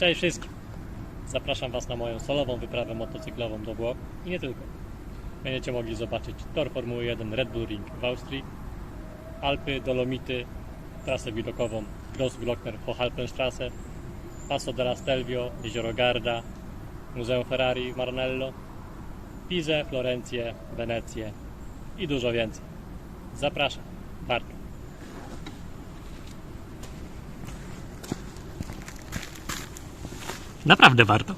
Cześć wszystkim! Zapraszam Was na moją solową wyprawę motocyklową do Włoch i nie tylko. Będziecie mogli zobaczyć tor Formuły 1 Red Bull Ring w Austrii, Alpy, Dolomity, trasę widokową Grossglockner Hochalpenstrasse, Passo della Stelvio, jezioro Garda, Muzeum Ferrari w Maranello, Pizę, Florencję, Wenecję i dużo więcej. Zapraszam, Bartek. Naprawdę warto.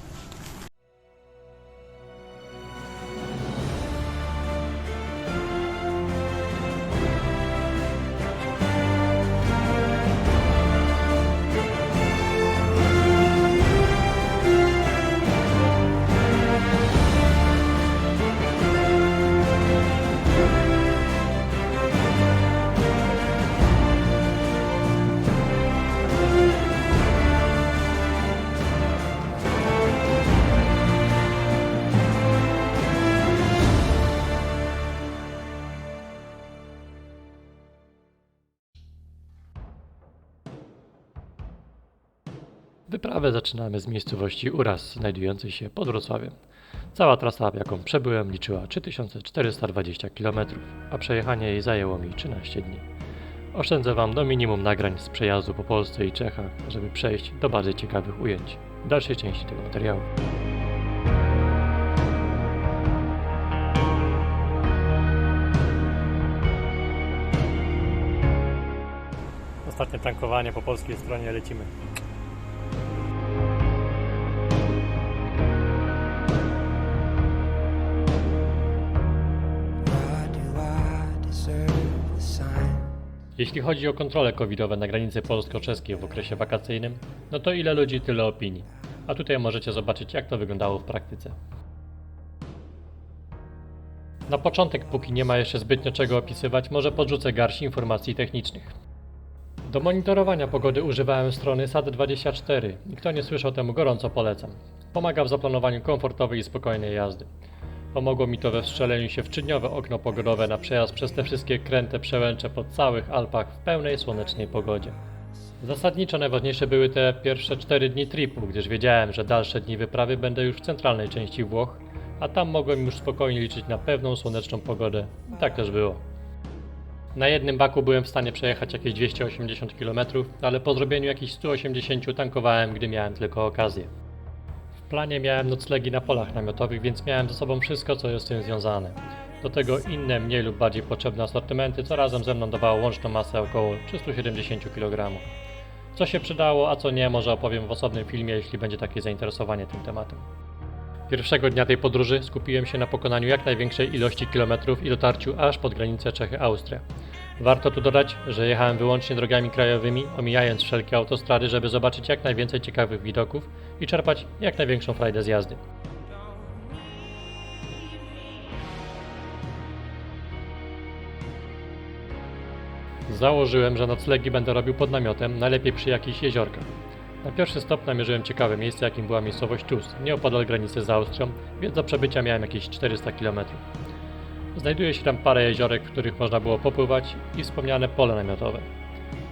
Wyprawę zaczynamy z miejscowości Uraz, znajdującej się pod Wrocławiem. Cała trasa, jaką przebyłem, liczyła 3420 km, a przejechanie jej zajęło mi 13 dni. Oszczędzę Wam do minimum nagrań z przejazdu po Polsce i Czechach, żeby przejść do bardziej ciekawych ujęć w dalszej części tego materiału. Ostatnie tankowanie po polskiej stronie, lecimy. Jeśli chodzi o kontrole covidowe na granicy polsko-czeskiej w okresie wakacyjnym, no to ile ludzi, tyle opinii. A tutaj możecie zobaczyć, jak to wyglądało w praktyce. Na początek, póki nie ma jeszcze zbytnio czego opisywać, może podrzucę garść informacji technicznych. Do monitorowania pogody używałem strony SAT24 i kto nie słyszał, temu gorąco polecam. Pomaga w zaplanowaniu komfortowej i spokojnej jazdy. Pomogło mi to we wstrzeleniu się w 3-dniowe okno pogodowe na przejazd przez te wszystkie kręte przełęcze po całych Alpach w pełnej słonecznej pogodzie. Zasadniczo najważniejsze były te pierwsze 4 dni tripu, gdyż wiedziałem, że dalsze dni wyprawy będę już w centralnej części Włoch, a tam mogłem już spokojnie liczyć na pewną słoneczną pogodę. I tak też było. Na jednym baku byłem w stanie przejechać jakieś 280 km, ale po zrobieniu jakichś 180 tankowałem, gdy miałem tylko okazję. W planie miałem noclegi na polach namiotowych, więc miałem ze sobą wszystko, co jest z tym związane. Do tego inne, mniej lub bardziej potrzebne asortymenty, co razem ze mną dawało łączną masę około 370 kg. Co się przydało, a co nie, może opowiem w osobnym filmie, jeśli będzie takie zainteresowanie tym tematem. Pierwszego dnia tej podróży skupiłem się na pokonaniu jak największej ilości kilometrów i dotarciu aż pod granicę Czechy-Austria. Warto tu dodać, że jechałem wyłącznie drogami krajowymi, omijając wszelkie autostrady, żeby zobaczyć jak najwięcej ciekawych widoków i czerpać jak największą frajdę z jazdy. Założyłem, że noclegi będę robił pod namiotem, najlepiej przy jakichś jeziorkach. Na pierwszy stop namierzyłem ciekawe miejsce, jakim była miejscowość Tus, nieopodal granicy z Austrią, więc do przebycia miałem jakieś 400 km. Znajduje się tam parę jeziorek, w których można było popływać i wspomniane pole namiotowe.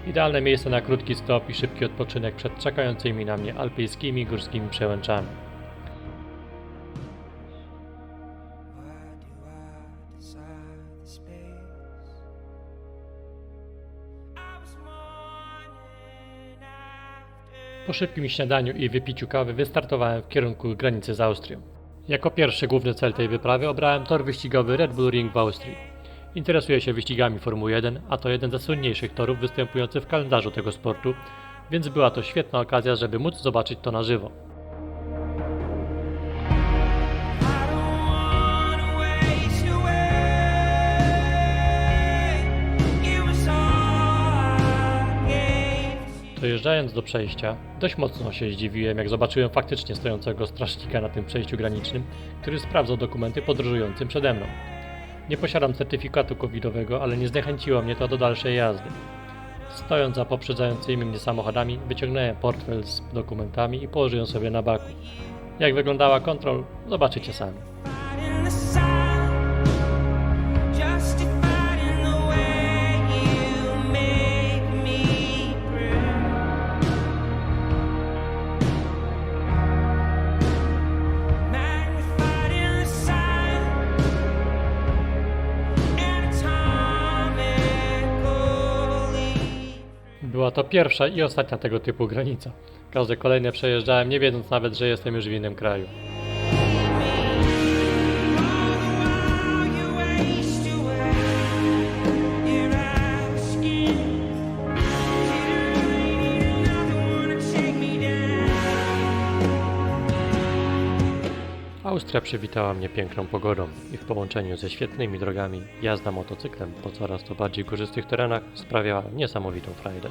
Idealne miejsce na krótki stop i szybki odpoczynek przed czekającymi na mnie alpejskimi górskimi przełęczami. Po szybkim śniadaniu i wypiciu kawy wystartowałem w kierunku granicy z Austrią. Jako pierwszy główny cel tej wyprawy obrałem tor wyścigowy Red Bull Ring w Austrii. Interesuję się wyścigami Formuły 1, a to jeden ze słynniejszych torów występujący w kalendarzu tego sportu, więc była to świetna okazja, żeby móc zobaczyć to na żywo. Dojeżdżając do przejścia, dość mocno się zdziwiłem, jak zobaczyłem faktycznie stojącego strażnika na tym przejściu granicznym, który sprawdzał dokumenty podróżującym przede mną. Nie posiadam certyfikatu covidowego, ale nie zniechęciło mnie to do dalszej jazdy. Stojąc za poprzedzającymi mnie samochodami, wyciągnąłem portfel z dokumentami i położyłem sobie na baku. Jak wyglądała kontrol, zobaczycie sami. Była to pierwsza i ostatnia tego typu granica. Każde kolejne przejeżdżałem, nie wiedząc nawet, że jestem już w innym kraju. Austria przywitała mnie piękną pogodą i w połączeniu ze świetnymi drogami jazda motocyklem po coraz to bardziej korzystnych terenach sprawiała niesamowitą frajdę.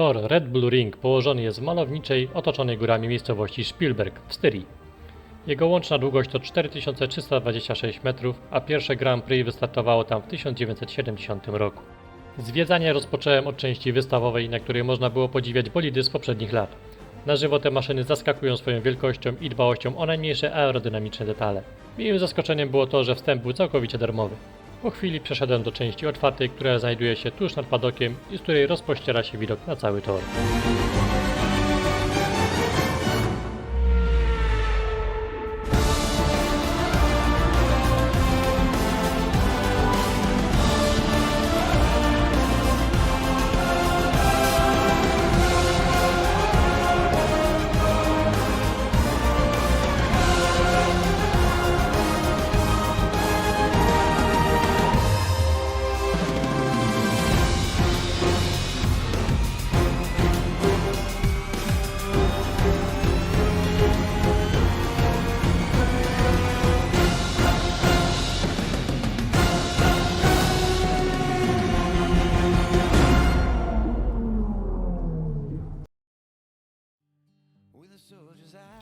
Tor Red Bull Ring położony jest w malowniczej, otoczonej górami miejscowości Spielberg w Styrii. Jego łączna długość to 4326 metrów, a pierwsze Grand Prix wystartowało tam w 1970 roku. Zwiedzanie rozpocząłem od części wystawowej, na której można było podziwiać bolidy z poprzednich lat. Na żywo te maszyny zaskakują swoją wielkością i dbałością o najmniejsze aerodynamiczne detale. Miłym zaskoczeniem było to, że wstęp był całkowicie darmowy. Po chwili przeszedłem do części otwartej, która znajduje się tuż nad padokiem i z której rozpościera się widok na cały tor.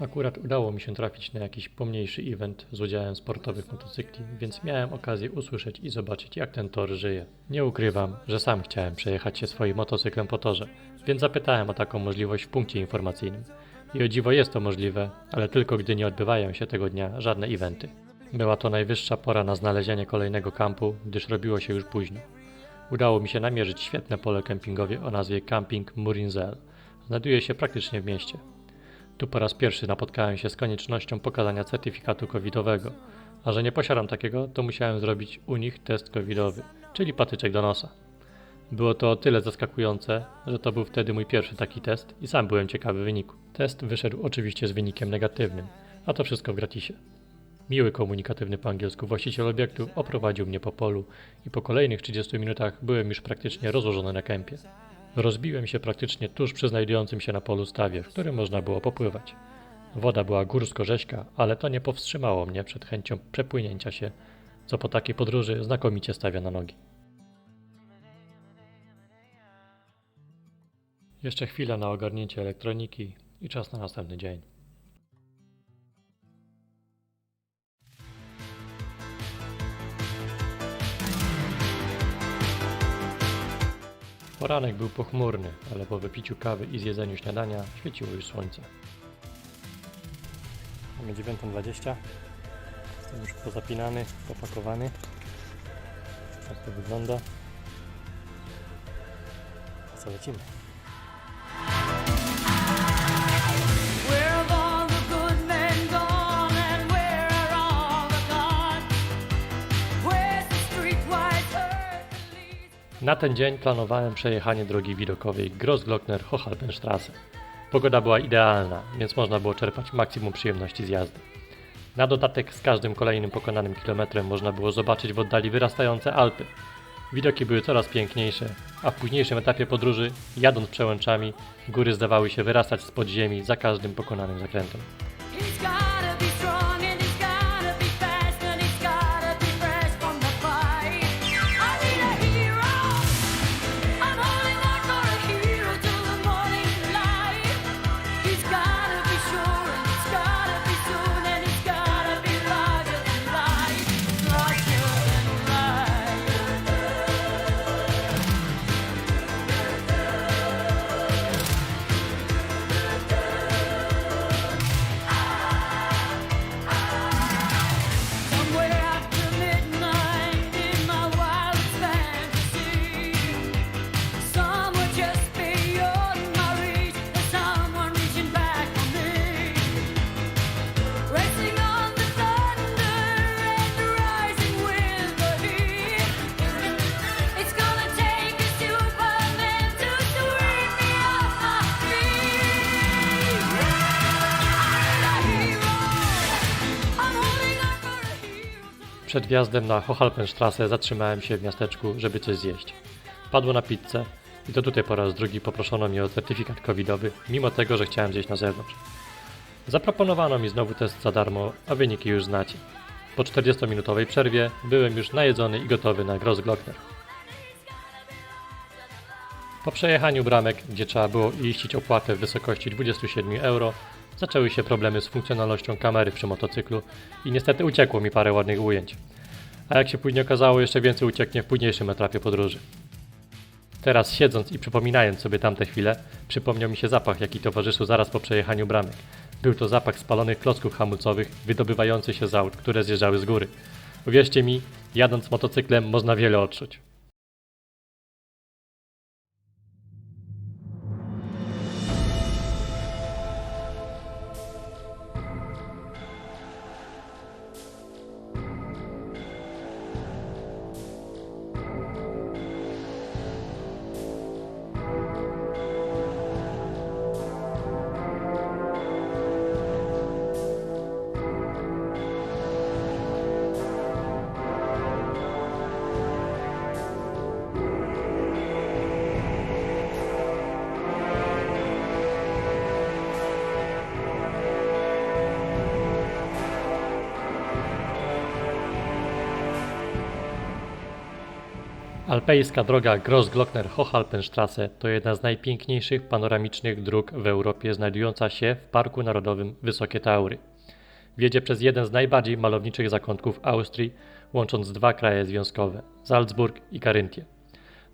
Akurat udało mi się trafić na jakiś pomniejszy event z udziałem sportowych motocykli, więc miałem okazję usłyszeć i zobaczyć, jak ten tor żyje. Nie ukrywam, że sam chciałem przejechać się swoim motocyklem po torze, więc zapytałem o taką możliwość w punkcie informacyjnym. I o dziwo jest to możliwe, ale tylko gdy nie odbywają się tego dnia żadne eventy. Była to najwyższa pora na znalezienie kolejnego kampu, gdyż robiło się już późno. Udało mi się namierzyć świetne pole kempingowe o nazwie Camping Murinzel. Znajduje się praktycznie w mieście. Tu po raz pierwszy napotkałem się z koniecznością pokazania certyfikatu covidowego. A że nie posiadam takiego, to musiałem zrobić u nich test covidowy, czyli patyczek do nosa. Było to o tyle zaskakujące, że to był wtedy mój pierwszy taki test i sam byłem ciekawy wyniku. Test wyszedł oczywiście z wynikiem negatywnym, a to wszystko w gratisie. Miły, komunikatywny po angielsku właściciel obiektu oprowadził mnie po polu i po kolejnych 30 minutach byłem już praktycznie rozłożony na kępie. Rozbiłem się praktycznie tuż przy znajdującym się na polu stawie, w którym można było popływać. Woda była górsko-rzeźka, ale to nie powstrzymało mnie przed chęcią przepłynięcia się, co po takiej podróży znakomicie stawia na nogi. Jeszcze chwila na ogarnięcie elektroniki i czas na następny dzień. Poranek był pochmurny, ale po wypiciu kawy i zjedzeniu śniadania świeciło już słońce. Mamy 9:20. Jestem już pozapinany, popakowany. Tak to wygląda. Co, lecimy? Where have all the good men gone, and where are all the gone? Where's the streetwise earth that leads? Na ten dzień planowałem przejechanie drogi widokowej Grossglockner-Hochhalpenstraße. Pogoda była idealna, więc można było czerpać maksimum przyjemności z jazdy. Na dodatek z każdym kolejnym pokonanym kilometrem można było zobaczyć w oddali wyrastające Alpy. Widoki były coraz piękniejsze, a w późniejszym etapie podróży, jadąc przełęczami, góry zdawały się wyrastać z podziemi za każdym pokonanym zakrętem. He's gotta be strong, and he's gotta be fast, and he's gotta be fresh from the fight. I need a hero. I'm holding on for a hero till the morning light. He's gotta be sure, and it's gotta be soon, and it's gotta be larger than life, larger than life. Somewhere after midnight in my wildest fantasy, somewhere just beyond my reach, there's someone reaching back for me, racing on the thunder and rising with the heat. It's gonna take a Superman to sweep me off my feet. I'm a hero. I'm holding on for a hero. Przed wjazdem na Hochhalpenstraße zatrzymałem się w miasteczku, żeby coś zjeść. Padło na pizzę i to tutaj po raz drugi poproszono mnie o certyfikat covidowy, mimo tego, że chciałem zjeść na zewnątrz. Zaproponowano mi znowu test za darmo, a wyniki już znacie. Po 40-minutowej przerwie byłem już najedzony i gotowy na Grossglockner. Po przejechaniu bramek, gdzie trzeba było iścić opłatę w wysokości 27 euro, zaczęły się problemy z funkcjonalnością kamery przy motocyklu i niestety uciekło mi parę ładnych ujęć. A jak się później okazało, jeszcze więcej ucieknie w późniejszym etapie podróży. Teraz siedząc i przypominając sobie tamte chwile, przypomniał mi się zapach, jaki towarzyszył zaraz po przejechaniu bramek. Był to zapach spalonych klocków hamulcowych wydobywający się z aut, które zjeżdżały z góry. Uwierzcie mi, jadąc motocyklem można wiele odczuć. Alpejska droga Grossglockner-Hochhalpenstraße to jedna z najpiękniejszych panoramicznych dróg w Europie, znajdująca się w Parku Narodowym Wysokie Taury. Wiedzie przez jeden z najbardziej malowniczych zakątków Austrii, łącząc dwa kraje związkowe – Salzburg i Karyntię.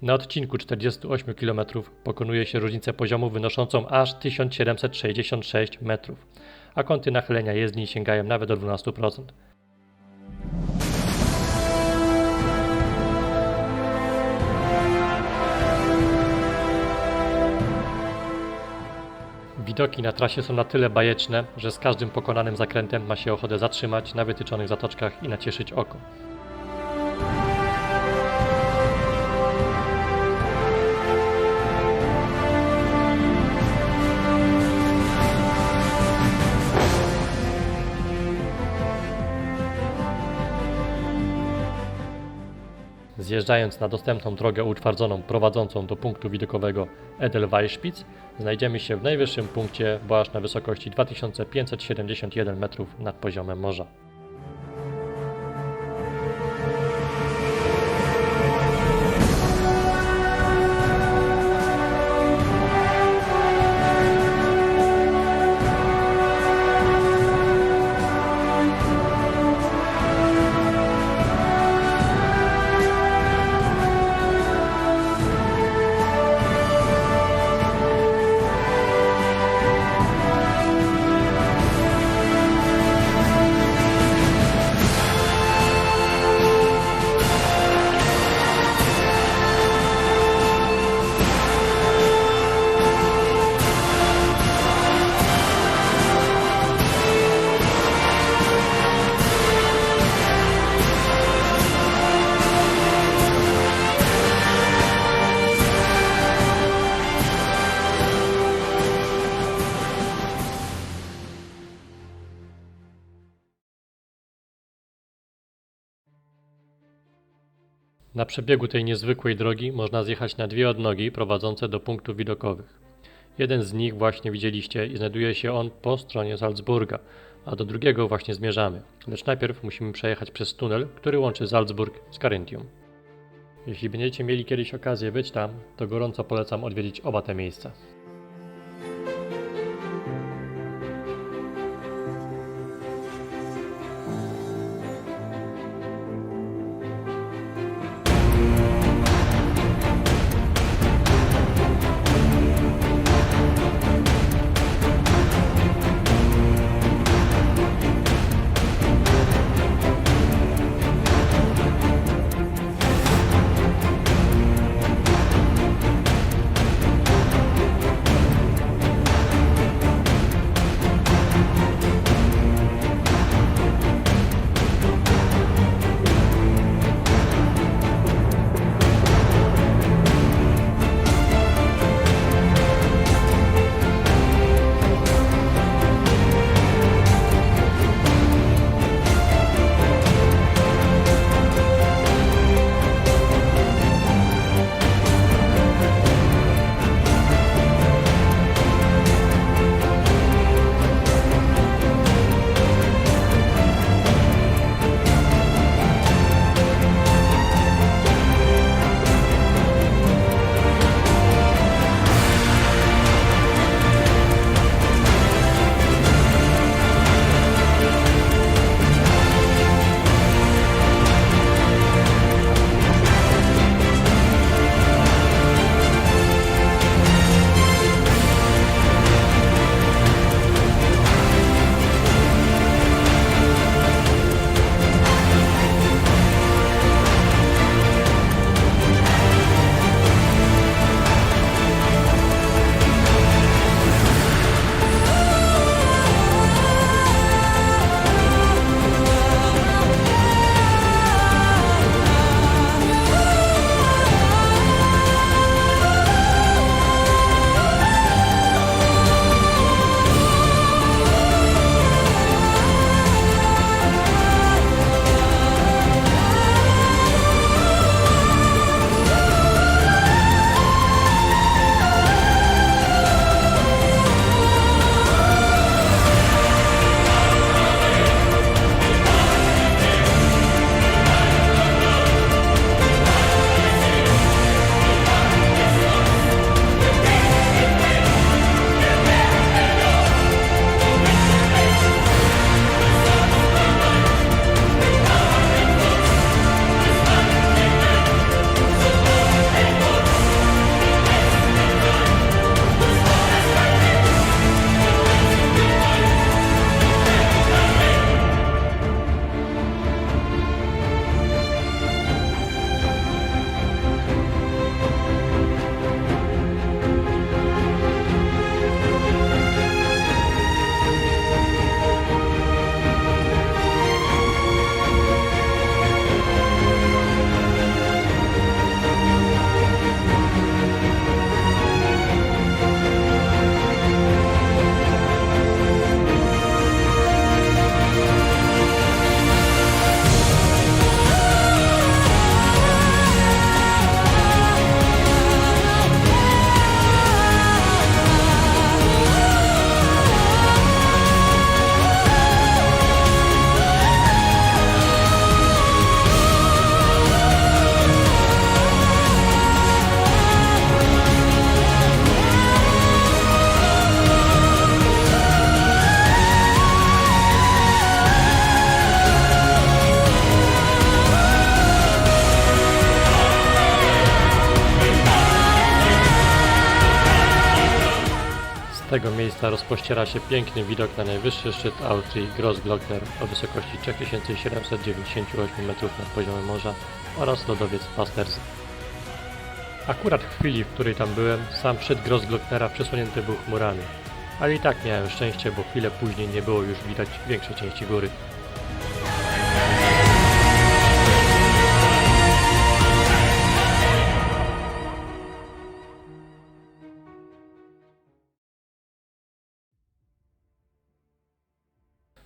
Na odcinku 48 km pokonuje się różnicę poziomu wynoszącą aż 1766 metrów, a kąty nachylenia jezdni sięgają nawet do 12%. Widoki na trasie są na tyle bajeczne, że z każdym pokonanym zakrętem ma się ochotę zatrzymać na wytyczonych zatoczkach i nacieszyć oko. Zjeżdżając na dostępną drogę utwardzoną prowadzącą do punktu widokowego Edelweißspitz, znajdziemy się w najwyższym punkcie, bo aż na wysokości 2571 metrów nad poziomem morza. Na przebiegu tej niezwykłej drogi można zjechać na dwie odnogi prowadzące do punktów widokowych. Jeden z nich właśnie widzieliście i znajduje się on po stronie Salzburga, a do drugiego właśnie zmierzamy. Lecz najpierw musimy przejechać przez tunel, który łączy Salzburg z Carinthium. Jeśli będziecie mieli kiedyś okazję być tam, to gorąco polecam odwiedzić oba te miejsca. tego miejsca rozpościera się piękny widok na najwyższy szczyt Austrii Grossglockner o wysokości 3798 metrów nad poziomem morza oraz lodowiec Pasterze. Akurat w chwili, w której tam byłem, sam szczyt Grossglocknera przesłonięty był chmurami, ale i tak miałem szczęście, bo chwilę później nie było już widać większej części góry.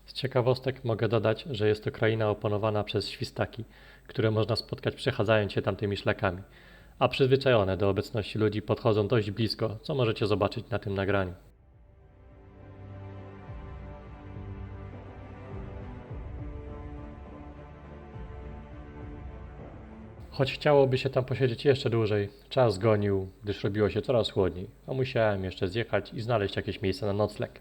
Z ciekawostek mogę dodać, że jest to kraina opanowana przez świstaki, które można spotkać przechadzając się tamtymi szlakami, a przyzwyczajone do obecności ludzi podchodzą dość blisko, co możecie zobaczyć na tym nagraniu. Choć chciałoby się tam posiedzieć jeszcze dłużej, czas gonił, gdyż robiło się coraz chłodniej, a musiałem jeszcze zjechać i znaleźć jakieś miejsce na nocleg.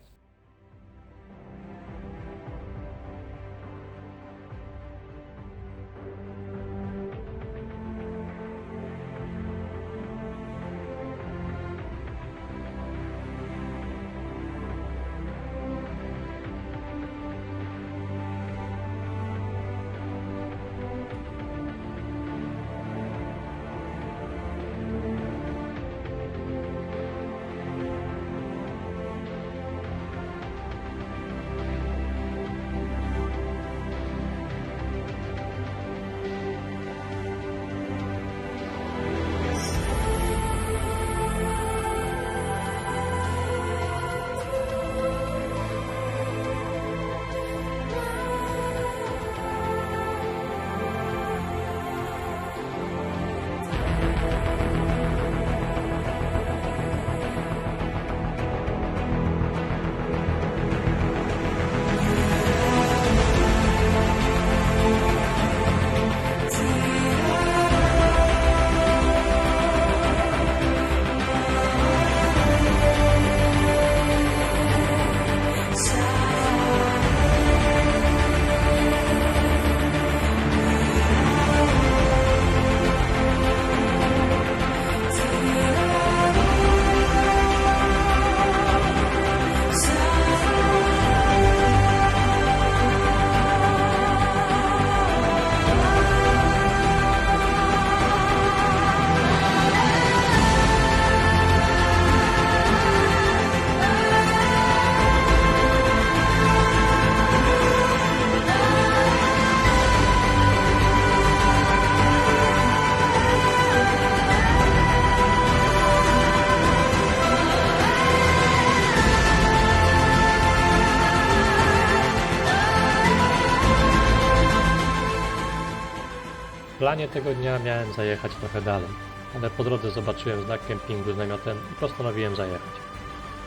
W planie tego dnia miałem zajechać trochę dalej, ale po drodze zobaczyłem znak kempingu z namiotem i postanowiłem zajechać.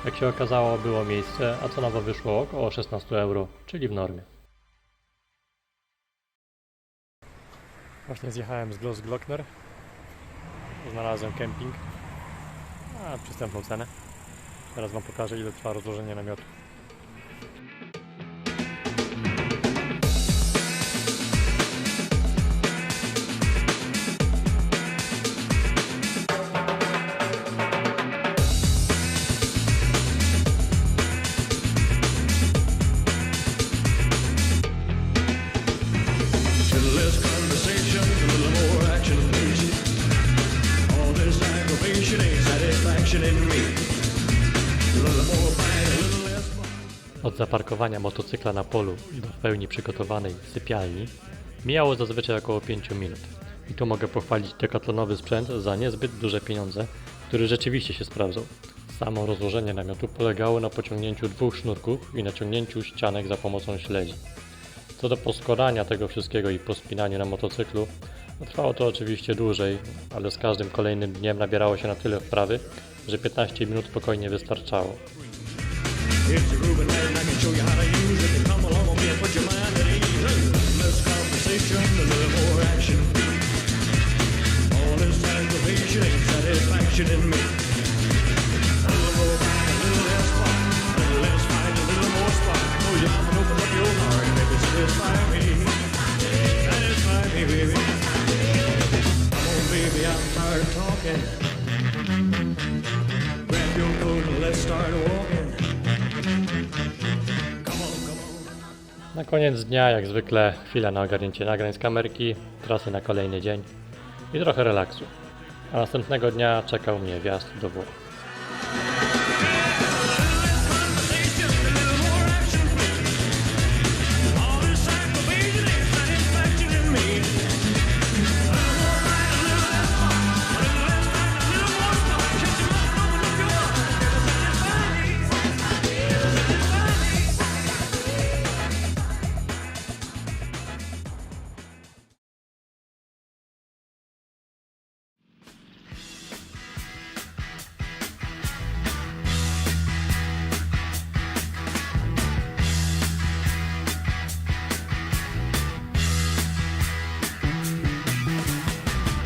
Jak się okazało, było miejsce, a cenowo wyszło około 16 euro, czyli w normie. Właśnie zjechałem z Grossglockner. Znalazłem kemping. A przystępną cenę. Teraz wam pokażę, ile trwa rozłożenie namiotu. Od zaparkowania motocykla na polu do w pełni przygotowanej sypialni mijało zazwyczaj około 5 minut. I tu mogę pochwalić dekatlonowy sprzęt za niezbyt duże pieniądze, który rzeczywiście się sprawdzał. Samo rozłożenie namiotu polegało na pociągnięciu 2 sznurków i naciągnięciu ścianek za pomocą śledzi. Co do poskładania tego wszystkiego i pospinaniu na motocyklu, trwało to oczywiście dłużej, ale z każdym kolejnym dniem nabierało się na tyle wprawy, że 15 minut spokojnie wystarczało. It's a groovy night and I can show you how to use it. Come along with me and put your mind at ease. Less conversation, a little more action. All this aggravation ain't satisfaction in me. A little more fight, a little less fight. A little less fight, a little more spark. Oh, you mama, open up your heart and maybe satisfy me. Satisfy me, baby. Come on, baby, I'm tired of talking. Grab your coat and let's start walking. Na koniec dnia, jak zwykle, chwila na ogarnięcie nagrań z kamerki, trasy na kolejny dzień i trochę relaksu. A następnego dnia czekał mnie wjazd do Włoch.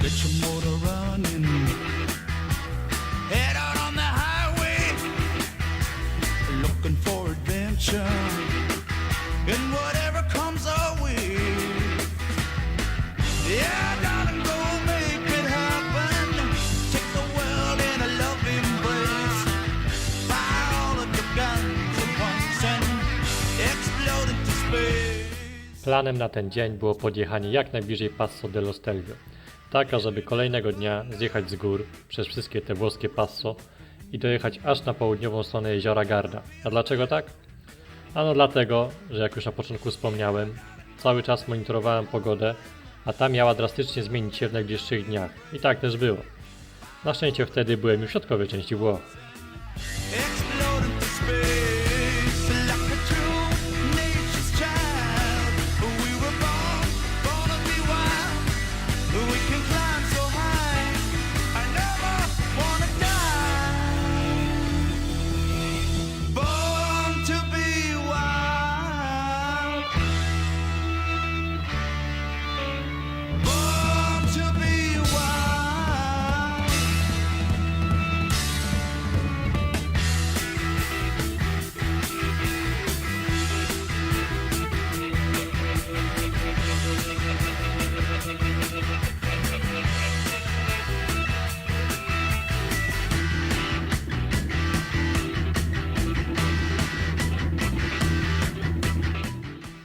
Get your motor running. Head out on the highway, looking for adventure. And whatever comes our way. Yeah, darling, go make it happen. Take the world in a loving embrace. Fire all of your guns at once and explode into space. Planem na ten dzień było podjechanie jak najbliżej Passo dello Stelvio, tak ażeby kolejnego dnia zjechać z gór przez wszystkie te włoskie Passo i dojechać aż na południową stronę jeziora Garda. A dlaczego tak? Ano dlatego, że jak już na początku wspomniałem, cały czas monitorowałem pogodę, a ta miała drastycznie zmienić się w najbliższych dniach. I tak też było. Na szczęście wtedy byłem już w środkowej części Włoch. Explode into space like a true nature's child. We were born to be wild. We can climb so high. I never wanna die. Born to be wild. Born to be wild.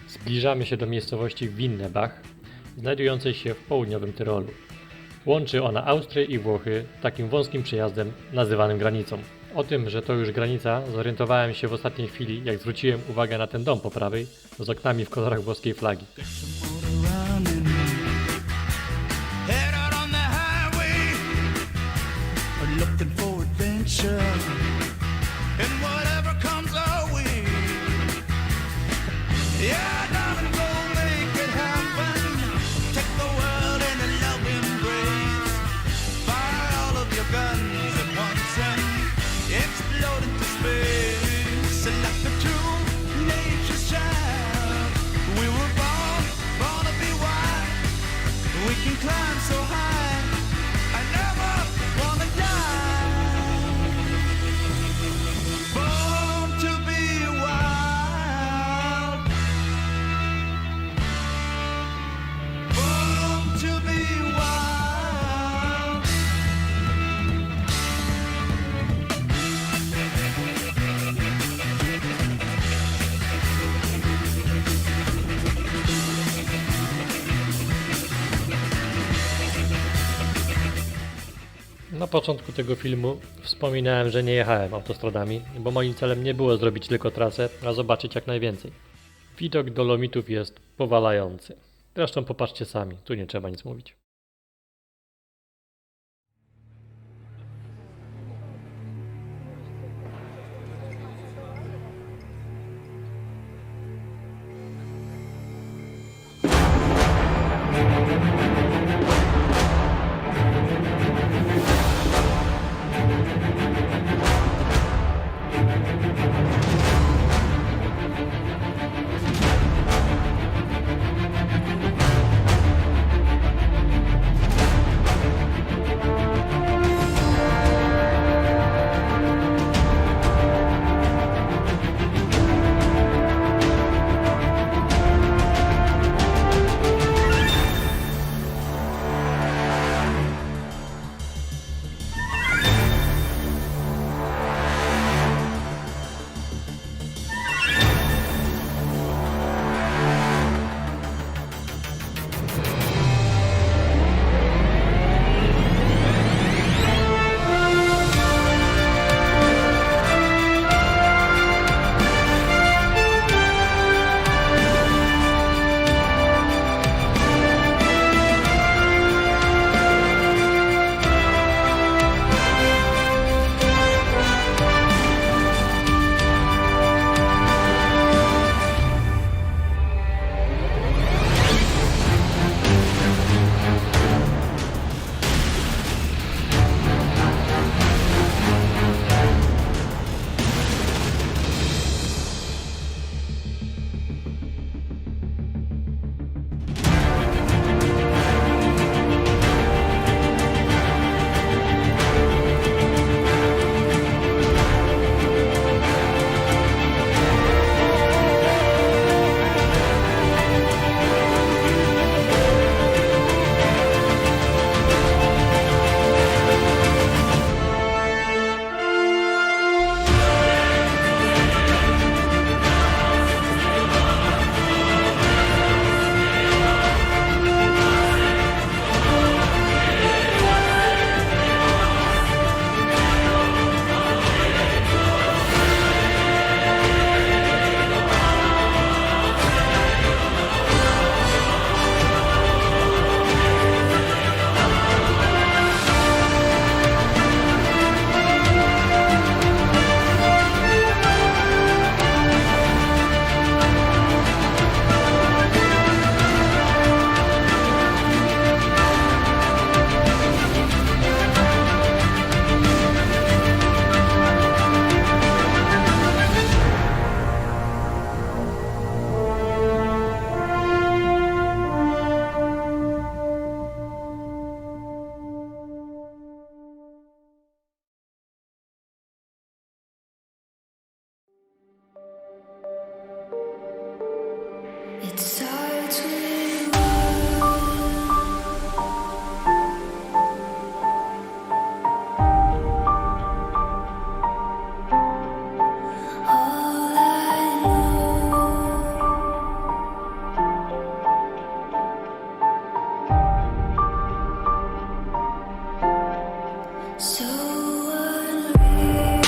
Zbliżamy się do miejscowości Winnebach, znajdującej się w południowym Tyrolu. Łączy ona Austrię i Włochy takim wąskim przejazdem nazywanym granicą. O tym, że to już granica, zorientowałem się w ostatniej chwili, jak zwróciłem uwagę na ten dom po prawej z oknami w kolorach włoskiej flagi. Running. Head out on the highway, looking for adventure. And whatever comes our way. Yeah, darling, go make it happen. Take the world in a loving embrace. Fire all of your guns at once and explode into space. Like a true nature's child. We were born to be wild. We can climb so high. I never wanna die. Born to be wild. Born to be wild. Na początku tego filmu wspominałem, że nie jechałem autostradami, bo moim celem nie było zrobić tylko trasę, a zobaczyć jak najwięcej. Widok Dolomitów jest powalający. Zresztą popatrzcie sami, tu nie trzeba nic mówić. So unreal.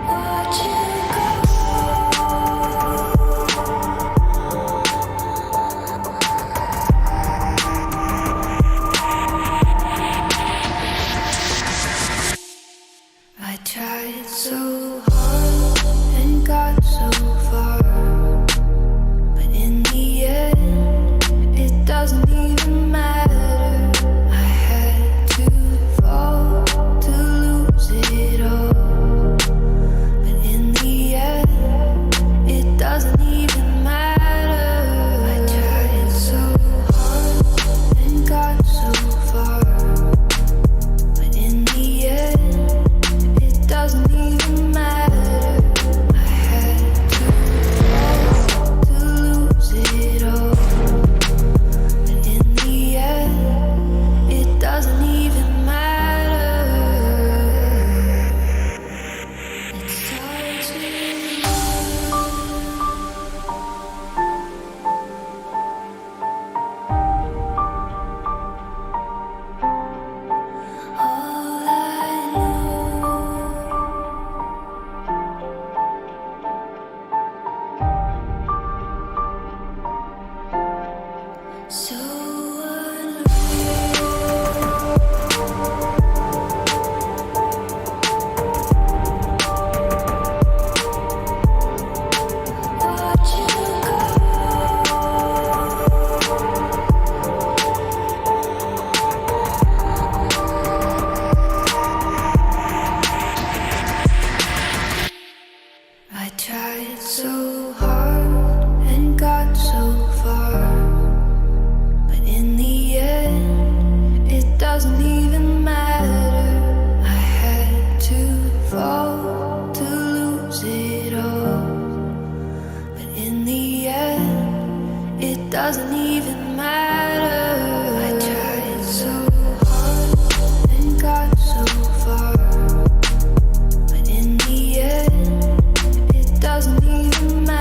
Watch you I tried so hard and got so far, but in the end, it doesn't even matter. I had to fall to lose it all, but in the end, it doesn't even matter. I tried so hard and got so far, but in the end, it doesn't even matter. I had to fall to lose it all, but in the end, it doesn't even matter. It starts with all I know. So unreal. Watch you I tried so hard and got so far, but in the end, it doesn't even matter. I had to fall to lose it all, but in the end, it doesn't even matter. I tried so hard and got so far, but in the end, it doesn't even matter.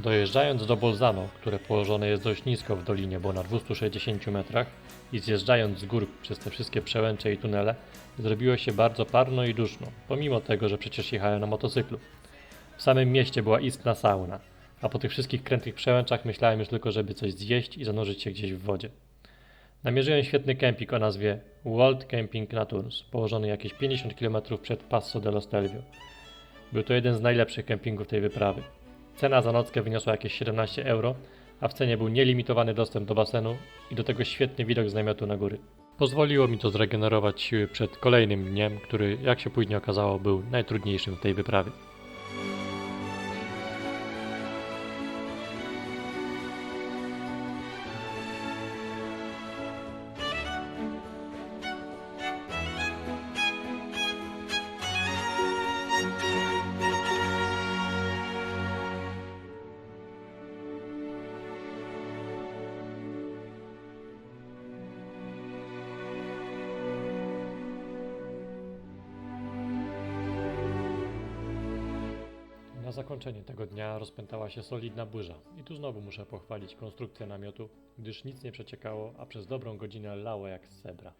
Dojeżdżając do Bolzano, które położone jest dość nisko w dolinie, bo na 260 metrach, i zjeżdżając z gór przez te wszystkie przełęcze i tunele, zrobiło się bardzo parno i duszno, pomimo tego, że przecież jechałem na motocyklu. W samym mieście była istna sauna, a po tych wszystkich krętych przełęczach myślałem już tylko, żeby coś zjeść i zanurzyć się gdzieś w wodzie. Namierzyłem świetny kemping o nazwie World Camping Naturns, położony jakieś 50 km przed Passo dello Stelvio. Był to jeden z najlepszych kempingów tej wyprawy. Cena za nockę wyniosła jakieś 17 euro, a w cenie był nielimitowany dostęp do basenu i do tego świetny widok z namiotu na góry. Pozwoliło mi to zregenerować siły przed kolejnym dniem, który, jak się później okazało, był najtrudniejszym w tej wyprawie. Na zakończenie tego dnia rozpętała się solidna burza i tu znowu muszę pochwalić konstrukcję namiotu, gdyż nic nie przeciekało, a przez dobrą godzinę lało jak z cebra.